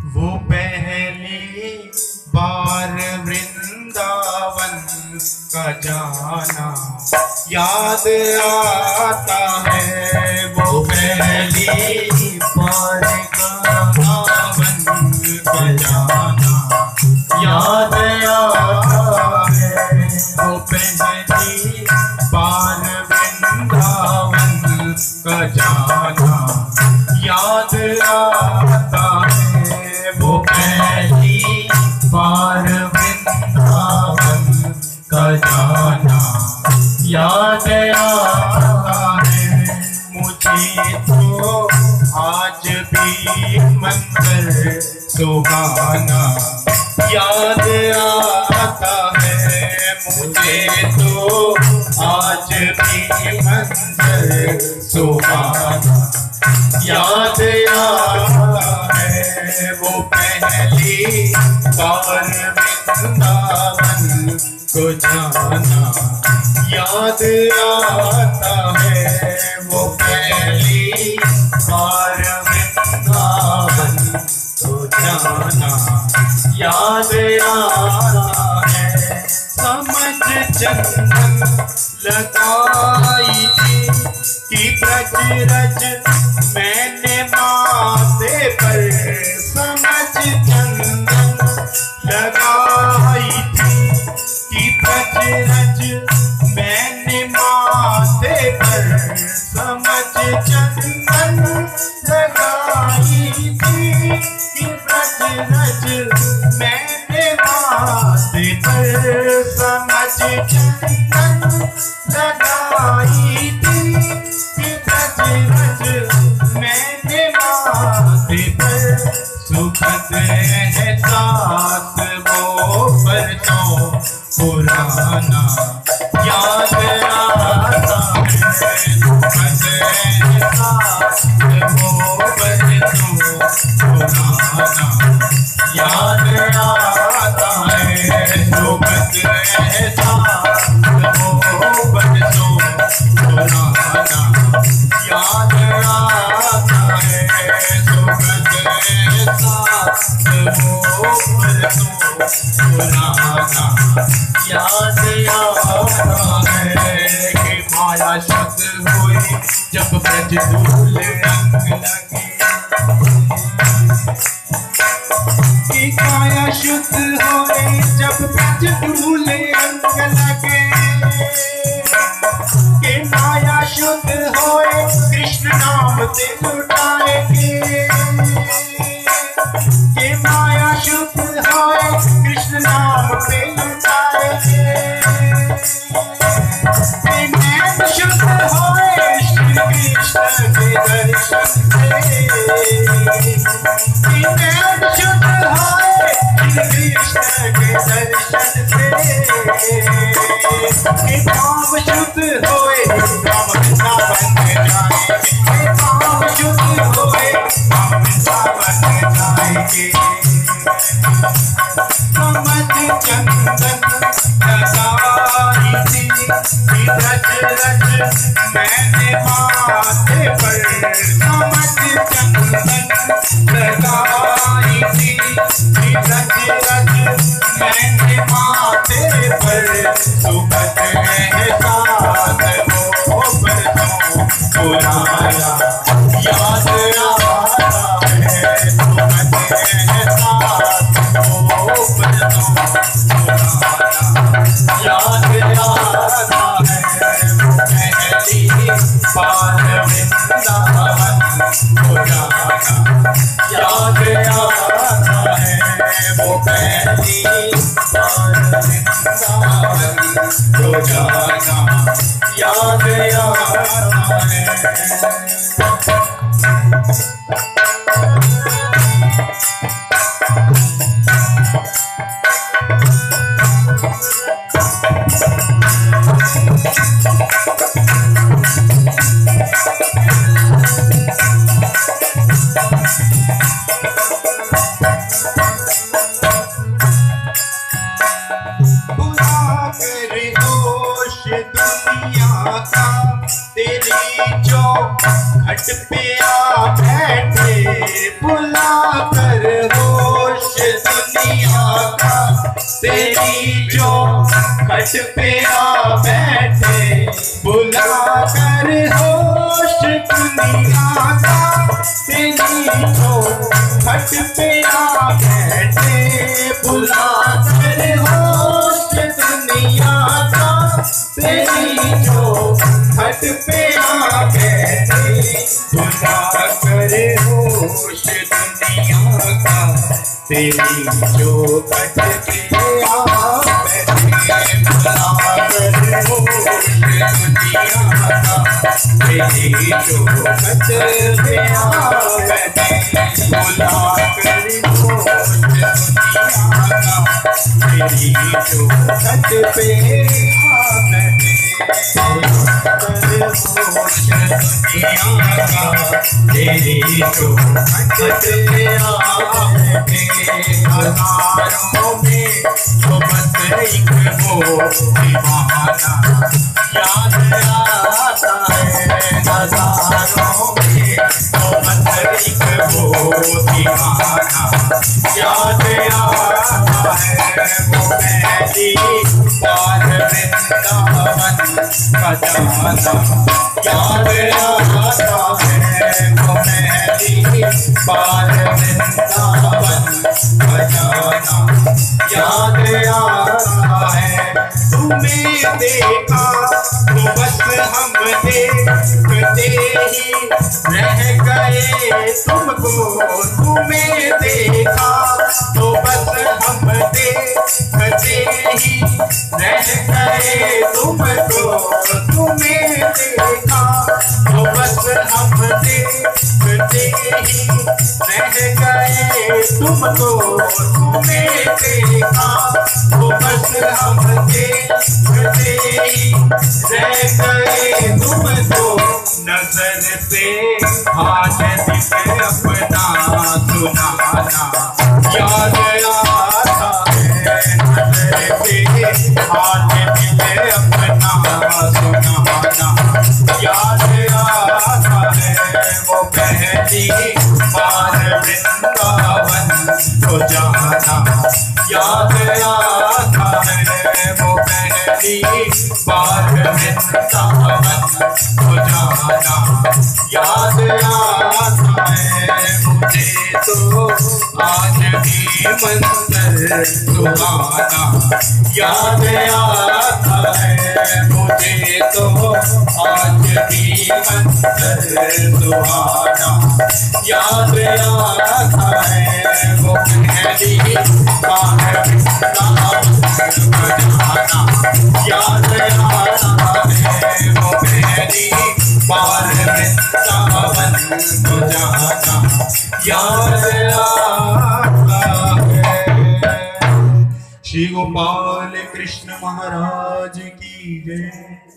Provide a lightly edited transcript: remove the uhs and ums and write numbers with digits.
वो पहली बार वृंदावन का जाना याद आता है। वो पहली बार वृंदावन का जाना याद आता है। वो पहली बार वृंदावन का जाना याद आता है। वो पहली बार वृंदावन का जाना याद आता है। मुझे तो आज भी मंदिर सुहाना याद आता है। मुझे तो आज भी मंदिर सुहाना याद आता है। वो पहली बार वृंदावन को जाना याद आता है। वो पहली बार वृंदावन को जाना याद आता है। समझ चंदन लगाई थी कि ब्रज रज मैंने माथे पर। समझ चंदन लगाई थी कि ब्रज रज मैंने माथे पर। समझ चंदन लगाई थी कि ब्रज रज मैंने माथे पर। समझ चंदन लगाई थी कि ब्रज रज मैंने माथे पर। सुखद एहसास वो परसों पुराना याद आता है। सुखद एहसास वो परसों पुराना याद आता है। सुखद एहसास वो परसों पुराना याद आता है। सुखद एहसास वो परसों पुराना याद आता है। कि माया शुद्ध हुई जब ब्रज धूल रंग लगे। कि काया शुद्ध होए जब ब्रज धूल रंग लगे। कि माया शुद्ध होए कृष्ण नाम दिल उठाएंगे। कि माया शुद्ध होए कृष्ण नाम दिल उठाएंगे। कि नैन शुद्ध होए श्री कृष्ण के दर्शन से। कि नैन शुद्ध होए श्री कृष्ण के दर्शन से। कि पाप शुद्ध होए राम वृंदावन जाएंगे। कि पाप शुद्ध होए राम वृंदावन जाएंगे। समझ चंदन लगाई थी कि ब्रज रज मैंने माथे पर। समझ चंदन लगाई थी कि ब्रज रज मैंने माथे पर। सुखद एहसास वो परसों पुराना याद आता है। सुखद एहसास वो परसों पुराना याद आता है। पहली बार वृंदावन को जाना याद आता है। वो पहली बार वृंदावन को जाना याद आता है। तेरी जो घट पे आ बैठे बुला कर हो तेरी जो खट पे आ बैठे, बुला कर होश दुनिया का। तेरी जो खट पे आ बैठे, बुला कर होश दुनिया का। तेरी जो खट पे आ बैठे, बुला कर होश दुनिया का। तेरी जो खट पे आ बैठे, बुला कर होश दुनिया का। तेरी जो खट पे आ बैठे, बुला कर होश दुनिया का। तेरी जो खट पे आ बैठे, तेरी जो खट पे आ बैठे। हजारों में तो बस एक वो दीवाना याद आता है। हजारों में तो बस एक वो दीवाना याद आता है। वो पहली बार वृंदावन का जाना याद आता है। वो पहली बार वृंदावन का जाना याद आता है। तुम्हें देखा तो बस हम देखते ही रह गए तुमको। तुम्हें देखा तो बस हम देखते ही रह गए तुमको। तुम्हें देखा तो बस हम देखते ही रह गए तुमको। तुम्हें देखा तो बस हम देखते ही रह गए तुमको। नजर से हाथ दिल अपना सुनाना याद आता है। नजर से हाथ दिल अपना सुनाना याद आता है। वो पहली बार वृंदावन को जाना याद आता है। वो पहली बार वृंदावन को जाना याद आता है। मुझे तो आज भी मंदिर सुहाना याद आता है। मुझे तो आज भी मंदिर सुहाना याद आता है। वो पहली बार वृंदावन को जाना याद आता है। वो पहली बार वृंदावन को जाना याद आता है। श्री गोपाल कृष्ण महाराज की जय।